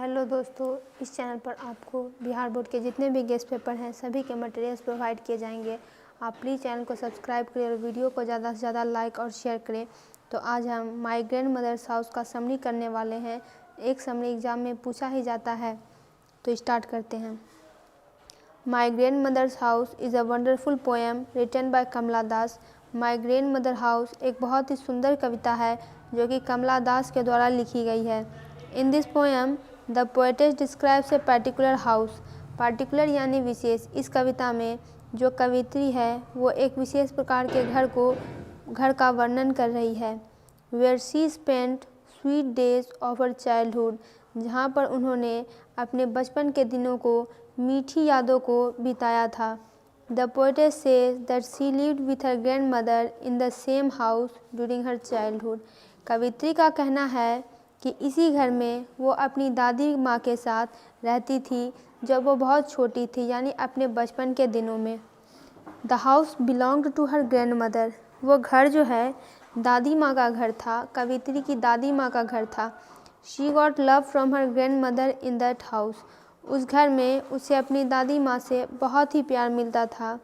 Hello दोस्तों, इस channel पर आपको बिहार बोर्ड के जितने भी गेस्ट पेपर हैं सभी के मटेरियल्स प्रोवाइड किए जाएंगे। आप प्लीज़ चैनल को सब्सक्राइब करें और वीडियो को ज़्यादा से ज़्यादा लाइक और शेयर करें। तो आज हम माय ग्रैंड मदर्स हाउस का समरी करने वाले हैं। एक समरी एग्ज़ाम में पूछा ही जाता है, तो स्टार्ट करते हैं। My grandmother's house is a wonderful poem written by Kamala Das. My grandmother house एक बहुत ही सुंदर कविता है जो कि कमला दास के द्वारा लिखी गई है। In this poem the poetess describes a particular house. Particular यानी विशेष। इस कविता में जो कवित्री है वो एक विशेष प्रकार के घर का वर्णन कर रही है। Where she spent sweet days of her childhood, जहाँ पर उन्होंने अपने बचपन के दिनों को मीठी यादों को बिताया था। The poetess says that she lived with her grandmother in the same house during her childhood. कवित्री का कहना है कि इसी घर में वो अपनी दादी माँ के साथ रहती थी जब वो बहुत छोटी थी, यानी अपने बचपन के दिनों में। The house belonged to her grandmother. वो घर जो है दादी माँ का घर था, कवित्री की दादी माँ का घर था। She got love from her grandmother in that house. उस घर में उसे अपनी दादी माँ से बहुत ही प्यार मिलता था।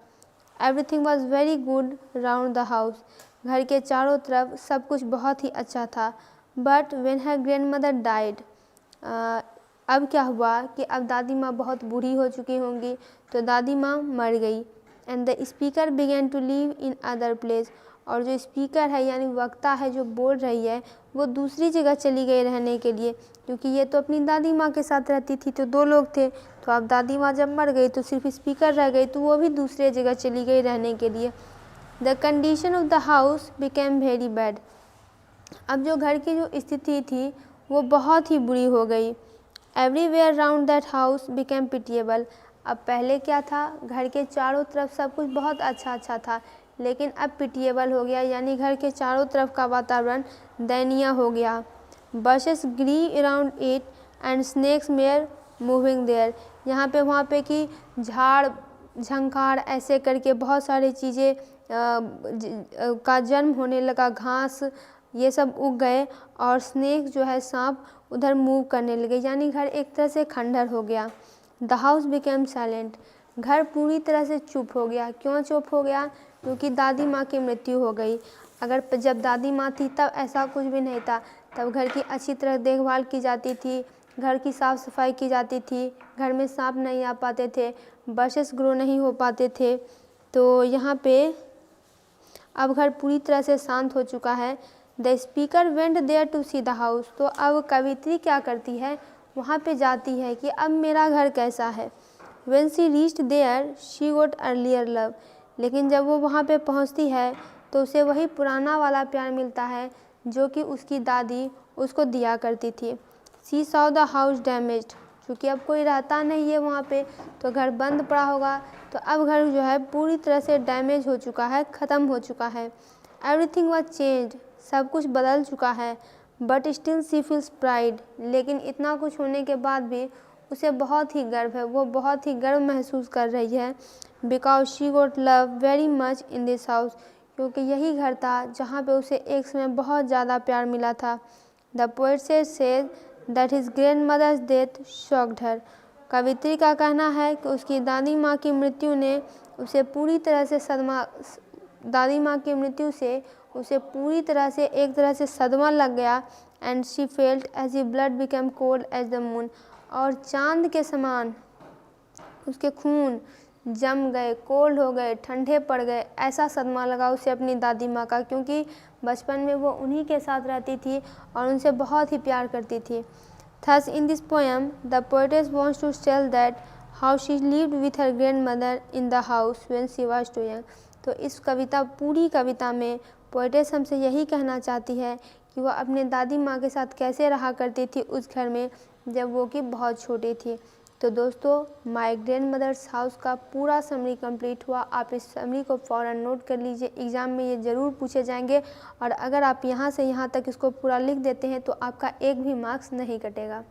Everything was very good round the house. घर के चारों तरफ सब कुछ बहुत ही अच्छा था। But when her grand mother died, अब क्या हुआ कि अब दादी माँ बहुत बूढ़ी हो चुकी होंगी, तो दादी माँ मर गई। And the speaker began to live in other place. और जो स्पीकर है यानी वक्ता है जो बोल रही है वो दूसरी जगह चली गई रहने के लिए, क्योंकि ये तो अपनी दादी माँ के साथ रहती थी, तो दो लोग थे। तो अब दादी माँ जब मर गई तो सिर्फ स्पीकर रह गई, तो वो भी दूसरे जगह चली गई रहने के लिए। The condition of the house became very bad. अब जो घर की जो स्थिति थी वो बहुत ही बुरी हो गई। Everywhere round that house became pitiable. अब पहले क्या था, घर के चारों तरफ सब कुछ बहुत अच्छा था, लेकिन अब पिटिएबल हो गया, यानी घर के चारों तरफ का वातावरण दयनीय हो गया। Bushes grew around it and snakes were moving there. यहाँ पे वहाँ पे कि झाड़ झंखाड़ ऐसे करके बहुत सारी चीज़ें का जन्म होने लगा, घास ये सब उग गए, और स्नेक जो है सांप उधर मूव करने लगे, यानी घर एक तरह से खंडहर हो गया। The house became silent. घर पूरी तरह से चुप हो गया। क्यों चुप हो गया? क्योंकि दादी माँ की मृत्यु हो गई। अगर जब दादी माँ थी तब ऐसा कुछ भी नहीं था, तब घर की अच्छी तरह देखभाल की जाती थी, घर की साफ़ सफाई की जाती थी, घर में सांप नहीं आ पाते थे, बशेस ग्रो नहीं हो पाते थे। तो यहाँ पे अब घर पूरी तरह से शांत हो चुका है। The speaker went there to see the house. तो अब कवित्री क्या करती है, वहाँ पे जाती है कि अब मेरा घर कैसा है। When she reached there she got earlier love. लेकिन जब वो वहाँ पे पहुँचती है तो उसे वही पुराना वाला प्यार मिलता है जो कि उसकी दादी उसको दिया करती थी। She saw the house damaged. क्योंकि अब कोई रहता नहीं है वहाँ पे, तो घर बंद पड़ा होगा, तो अब घर जो है पूरी तरह से डैमेज हो चुका है, ख़त्म हो चुका है। Everything was changed. सब कुछ बदल चुका है। But still she feels pride. लेकिन इतना कुछ होने के बाद भी उसे बहुत ही गर्व है, वो बहुत ही गर्व महसूस कर रही है। Because she got love very much in this house. क्योंकि यही घर था जहाँ पे उसे एक समय बहुत ज़्यादा प्यार मिला था। The poet says that his grandmother's death shocked her. कवित्री का कहना है कि उसकी दादी माँ की मृत्यु ने उसे पूरी तरह से एक तरह से सदमा लग गया। And she felt as her blood become cold as the moon. और चांद के समान उसके खून जम गए, कोल्ड हो गए, ठंडे पड़ गए, ऐसा सदमा लगा उसे अपनी दादी माँ का, क्योंकि बचपन में वो उन्हीं के साथ रहती थी और उनसे बहुत ही प्यार करती थी। Thus in this poem the poetess wants to tell that how she lived with her grandmother in the house when she was too young। तो इस पूरी कविता में पोएटेस हमसे यही कहना चाहती है कि वह अपने दादी माँ के साथ कैसे रहा करती थी उस घर में जब वो कि बहुत छोटी थी। तो दोस्तों, माय ग्रैंड मदर्स हाउस का पूरा समरी कंप्लीट हुआ। आप इस समरी को फ़ौरन नोट कर लीजिए, एग्ज़ाम में ये ज़रूर पूछे जाएंगे, और अगर आप यहाँ से यहाँ तक इसको पूरा लिख देते हैं तो आपका एक भी मार्क्स नहीं कटेगा।